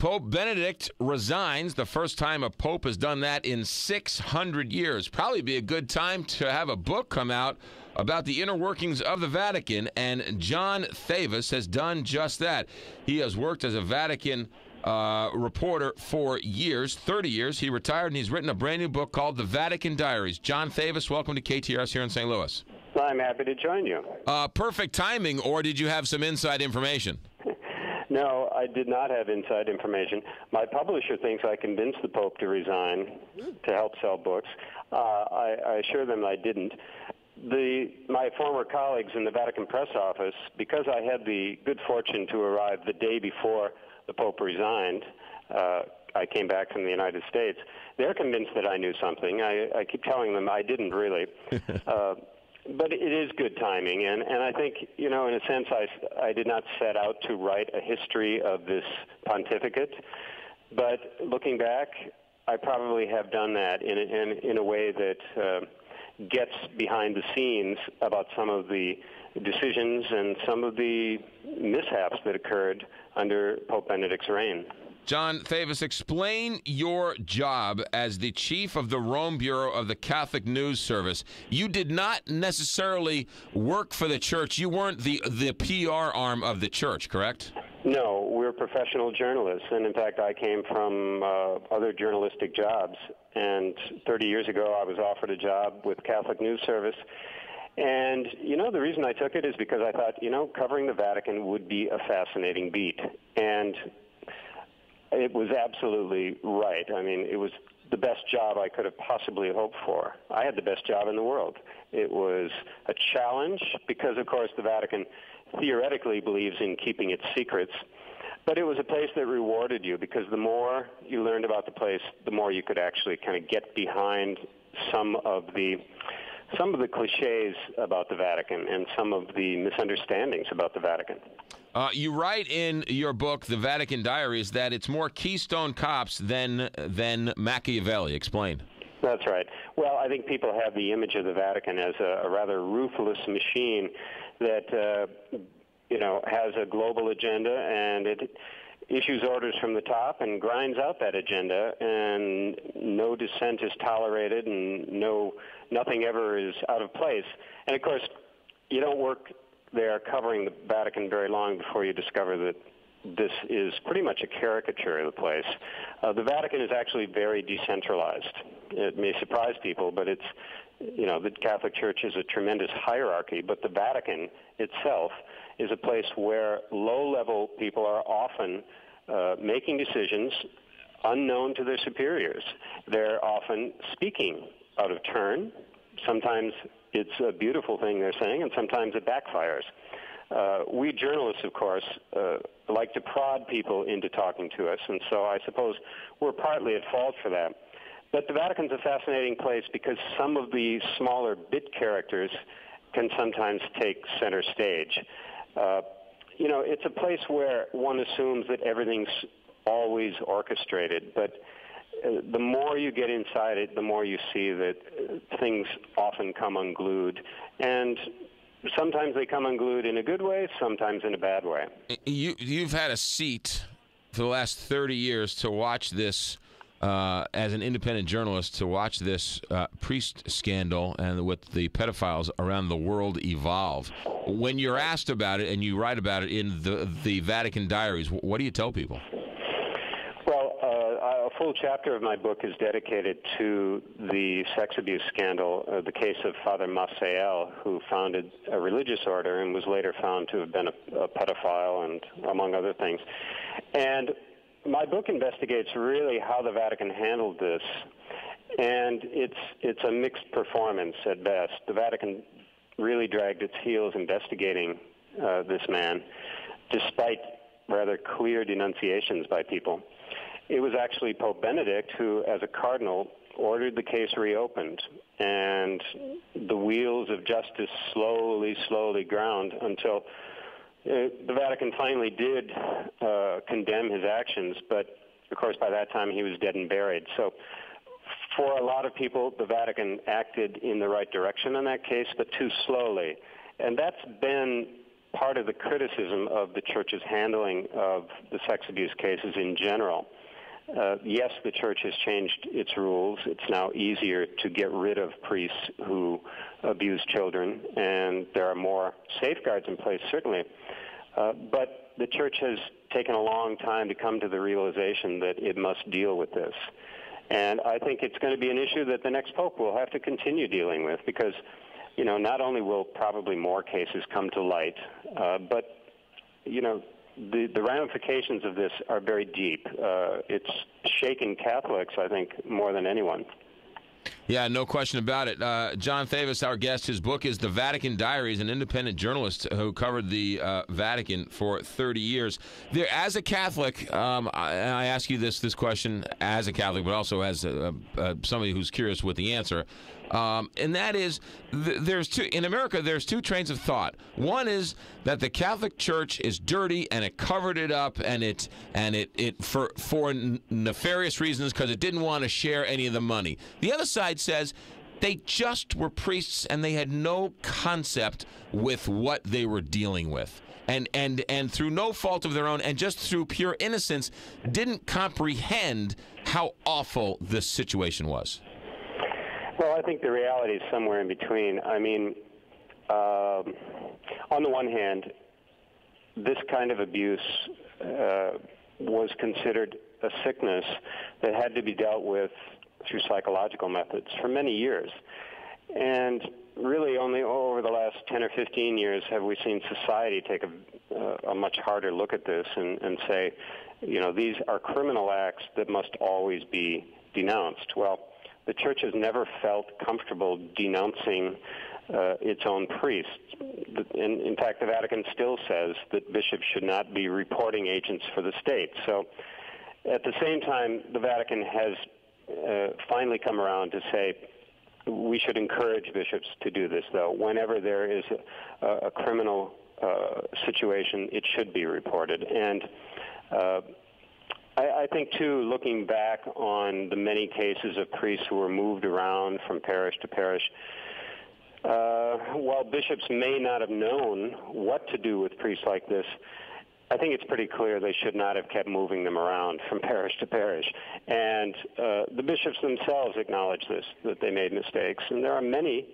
Pope Benedict resigns, the first time a pope has done that in 600 years. Probably be a good time to have a book come out about the inner workings of the Vatican, and John Thavis has done just that. He has worked as a Vatican reporter for years, 30 years. He retired, and he's written a brand new book called The Vatican Diaries. John Thavis, welcome to KTRS here in St. Louis. I'm happy to join you. Perfect timing, or did you have some inside information? No, I did not have inside information. My publisher thinks I convinced the Pope to resign to help sell books. I assure them I didn't. My former colleagues in the Vatican press office, because I had the good fortune to arrive the day before the Pope resigned, I came back from the United States, they're convinced that I knew something. I keep telling them I didn't really. But it is good timing, and I think, in a sense, I did not set out to write a history of this pontificate, but looking back, I probably have done that in a way that gets behind the scenes about some of the decisions and some of the mishaps that occurred under Pope Benedict's reign. John Thavis, explain your job as the chief of the Rome Bureau of the Catholic News Service. You did not necessarily work for the church. You weren't the PR arm of the church, correct? No, we're professional journalists, and in fact, I came from other journalistic jobs. And 30 years ago, I was offered a job with Catholic News Service. And, the reason I took it is because I thought, covering the Vatican would be a fascinating beat. And it was absolutely right. I mean, it was the best job I could have possibly hoped for. I had the best job in the world. It was a challenge because, of course, the Vatican theoretically believes in keeping its secrets, but it was a place that rewarded you because the more you learned about the place, the more you could actually kind of get behind some of the cliches about the Vatican and some of the misunderstandings about the Vatican. You write in your book, The Vatican Diaries, that it's more Keystone Cops than Machiavelli. Explain. That's right. Well, I think people have the image of the Vatican as a rather ruthless machine that, has a global agenda, and it issues orders from the top and grinds out that agenda, and no dissent is tolerated, and nothing ever is out of place. And, of course, you don't work there covering the Vatican very long before you discover that this is pretty much a caricature of the place. The Vatican is actually very decentralized. It may surprise people, but it's, the Catholic Church is a tremendous hierarchy, but the Vatican itself is a place where low-level people are often making decisions unknown to their superiors. They're often speaking out of turn. Sometimes it's a beautiful thing they're saying, and sometimes it backfires. We journalists, of course, like to prod people into talking to us, and so I suppose we're partly at fault for that. But the Vatican's a fascinating place because some of the smaller bit characters can sometimes take center stage. It's a place where one assumes that everything's always orchestrated, but the more you get inside it, the more you see that things often come unglued. And sometimes they come unglued in a good way, sometimes in a bad way. You've had a seat for the last 30 years to watch this, as an independent journalist, to watch this priest scandal and with the pedophiles around the world evolve. When you're asked about it and you write about it in the Vatican Diaries, what do you tell people? Well, a full chapter of my book is dedicated to the sex abuse scandal, the case of Father Maciel, who founded a religious order and was later found to have been a pedophile, and among other things. And my book investigates really how the Vatican handled this, and it's a mixed performance at best. The Vatican really dragged its heels investigating this man, despite rather clear denunciations by people. It was actually Pope Benedict who, as a cardinal, ordered the case reopened, and the wheels of justice slowly ground until the Vatican finally did condemn his actions, but of course by that time he was dead and buried. So for a lot of people, the Vatican acted in the right direction in that case, but too slowly. And that's been part of the criticism of the Church's handling of the sex abuse cases in general. Yes, the Church has changed its rules. It's now easier to get rid of priests who abuse children, and there are more safeguards in place, certainly. But the Church has taken a long time to come to the realization that it must deal with this. And I think it's going to be an issue that the next Pope will have to continue dealing with because, you know, not only will probably more cases come to light, but, you know, the ramifications of this are very deep. It's shaken Catholics, I think, more than anyone. Yeah, no question about it. John Thavis, our guest, his book is The Vatican Diaries, an independent journalist who covered the Vatican for 30 years. There, as a Catholic, I ask you this question as a Catholic, but also as somebody who's curious with the answer. And that is, in America, there's two trains of thought. One is that the Catholic Church is dirty and it covered it up and it for nefarious reasons because it didn't want to share any of the money. The other side says they just were priests and they had no concept with what they were dealing with. And through no fault of their own and just through pure innocence didn't comprehend how awful this situation was. Well, I think the reality is somewhere in between. I mean, on the one hand, this kind of abuse was considered a sickness that had to be dealt with through psychological methods for many years. And really only over the last 10 or 15 years have we seen society take a much harder look at this and say, you know, these are criminal acts that must always be denounced. Well, the Church has never felt comfortable denouncing its own priests. In fact, the Vatican still says that bishops should not be reporting agents for the state. So at the same time, the Vatican has finally come around to say we should encourage bishops to do this, though. Whenever there is a criminal situation, it should be reported. And I think, too, looking back on the many cases of priests who were moved around from parish to parish, while bishops may not have known what to do with priests like this, I think it's pretty clear they should not have kept moving them around from parish to parish. And the bishops themselves acknowledge this, that they made mistakes. And there are many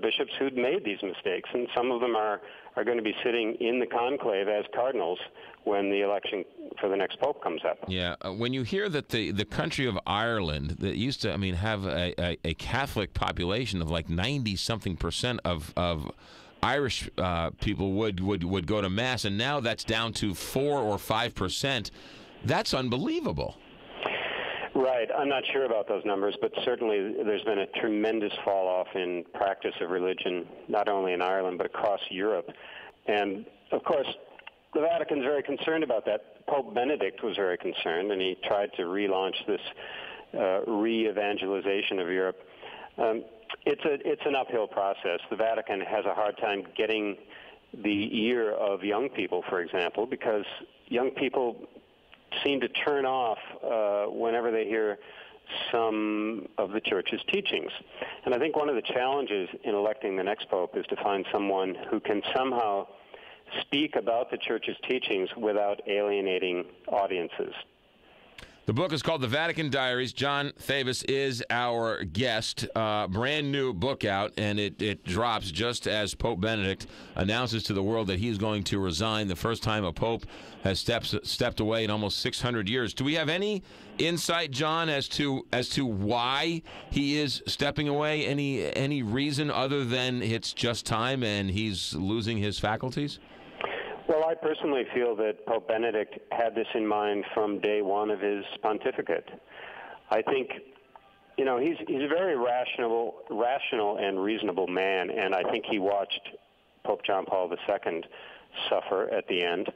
bishops who'd made these mistakes, and some of them are going to be sitting in the conclave as cardinals when the election for the next pope comes up. Yeah, when you hear that the country of Ireland that used to, have a Catholic population of like 90-something% of Irish people would go to Mass, and now that's down to 4 or 5%. That's unbelievable. Right. I'm not sure about those numbers, but certainly there's been a tremendous fall-off in practice of religion, not only in Ireland, but across Europe. And, of course, the Vatican's very concerned about that. Pope Benedict was very concerned, and he tried to relaunch this re-evangelization of Europe. It's an uphill process. The Vatican has a hard time getting the ear of young people, for example, because young people seem to turn off whenever they hear some of the Church's teachings. And I think one of the challenges in electing the next pope is to find someone who can somehow speak about the Church's teachings without alienating audiences. The book is called The Vatican Diaries. John Thavis is our guest. Brand new book out, and it drops just as Pope Benedict announces to the world that he's going to resign, the first time a pope has stepped away in almost 600 years. Do we have any insight, John, as to why he is stepping away? Any reason other than it's just time and he's losing his faculties? Well, I personally feel that Pope Benedict had this in mind from day one of his pontificate. I think, he's a very rational and reasonable man, and I think he watched Pope John Paul II suffer at the end.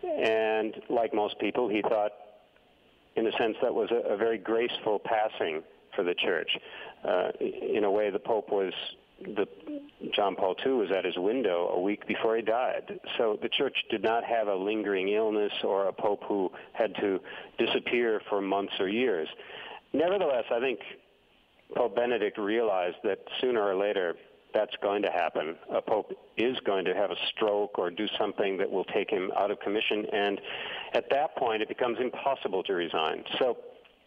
And like most people, he thought, in a sense, that was a very graceful passing for the Church. In a way, the Pope John Paul II was at his window a week before he died. So the Church did not have a lingering illness or a pope who had to disappear for months or years. Nevertheless, I think Pope Benedict realized that sooner or later that's going to happen. A pope is going to have a stroke or do something that will take him out of commission, and at that point it becomes impossible to resign. So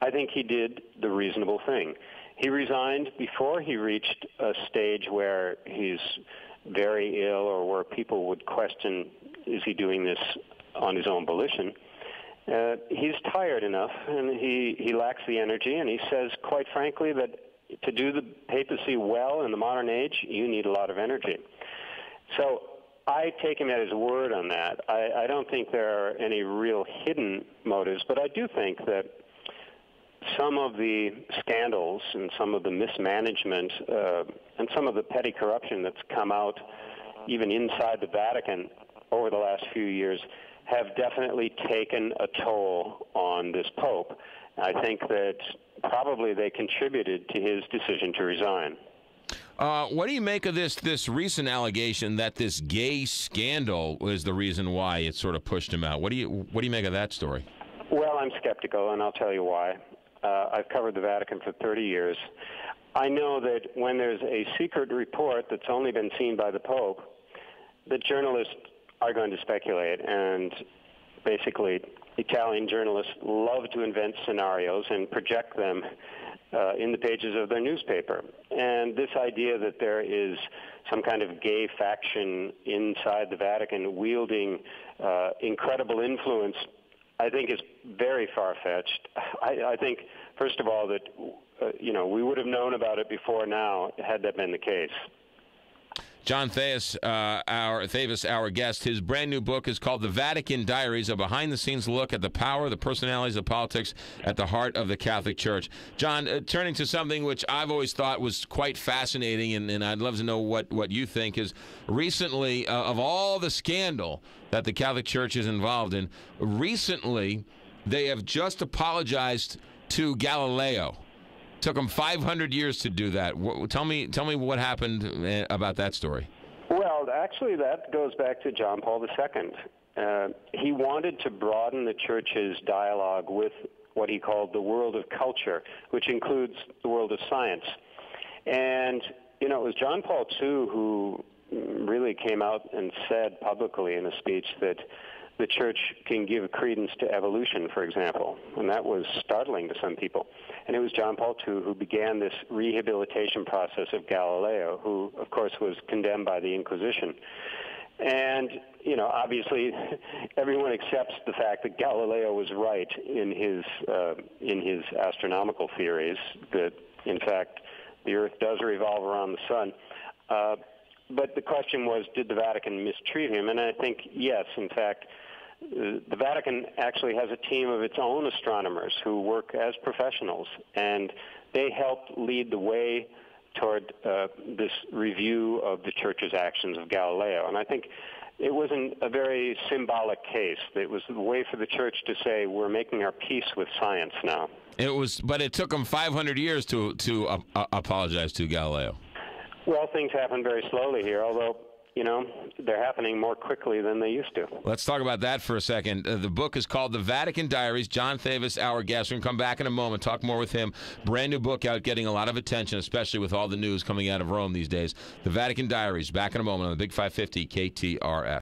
I think he did the reasonable thing. He resigned before he reached a stage where he's very ill or where people would question, is he doing this on his own volition? He's tired enough, and he lacks the energy, and he says, quite frankly, that to do the papacy well in the modern age, you need a lot of energy. So I take him at his word on that. I don't think there are any real hidden motives, but I do think that some of the scandals and some of the mismanagement and some of the petty corruption that's come out even inside the Vatican over the last few years have definitely taken a toll on this pope. I think that probably they contributed to his decision to resign. What do you make of this recent allegation that this gay scandal was the reason why it sort of pushed him out? What do you make of that story? Well, I'm skeptical, and I'll tell you why. I've covered the Vatican for 30 years. I know that when there's a secret report that's only been seen by the Pope, the journalists are going to speculate, and basically Italian journalists love to invent scenarios and project them in the pages of their newspaper. And this idea that there is some kind of gay faction inside the Vatican wielding incredible influence, I think is very far-fetched. I think, first of all, that we would have known about it before now had that been the case. John Thavis, our guest, his brand new book is called The Vatican Diaries, a behind-the-scenes look at the power, the personalities of politics at the heart of the Catholic Church. John, turning to something which I've always thought was quite fascinating, and I'd love to know what you think, is recently, of all the scandal that the Catholic Church is involved in, recently they have just apologized to Galileo. Took them 500 years to do that. Tell me what happened about that story. Well, actually, that goes back to John Paul II. He wanted to broaden the Church's dialogue with what he called the world of culture, which includes the world of science. And, it was John Paul II who really came out and said publicly in a speech that the Church can give credence to evolution, for example, and that was startling to some people. And it was John Paul II who began this rehabilitation process of Galileo, who, of course, was condemned by the Inquisition. And, obviously, everyone accepts the fact that Galileo was right in his astronomical theories, that, in fact, the Earth does revolve around the sun. But the question was, did the Vatican mistreat him? And I think, yes, in fact, the Vatican actually has a team of its own astronomers who work as professionals, and they helped lead the way toward this review of the Church's actions of Galileo. And I think it wasn't a very symbolic case. It was a way for the Church to say, we're making our peace with science now. But it took them 500 years to apologize to Galileo. Well, things happen very slowly here, although, they're happening more quickly than they used to. Let's talk about that for a second. The book is called The Vatican Diaries. John Thavis, our guest. We're going to come back in a moment, talk more with him. Brand new book out, getting a lot of attention, especially with all the news coming out of Rome these days. The Vatican Diaries. Back in a moment on the Big 550 KTRS.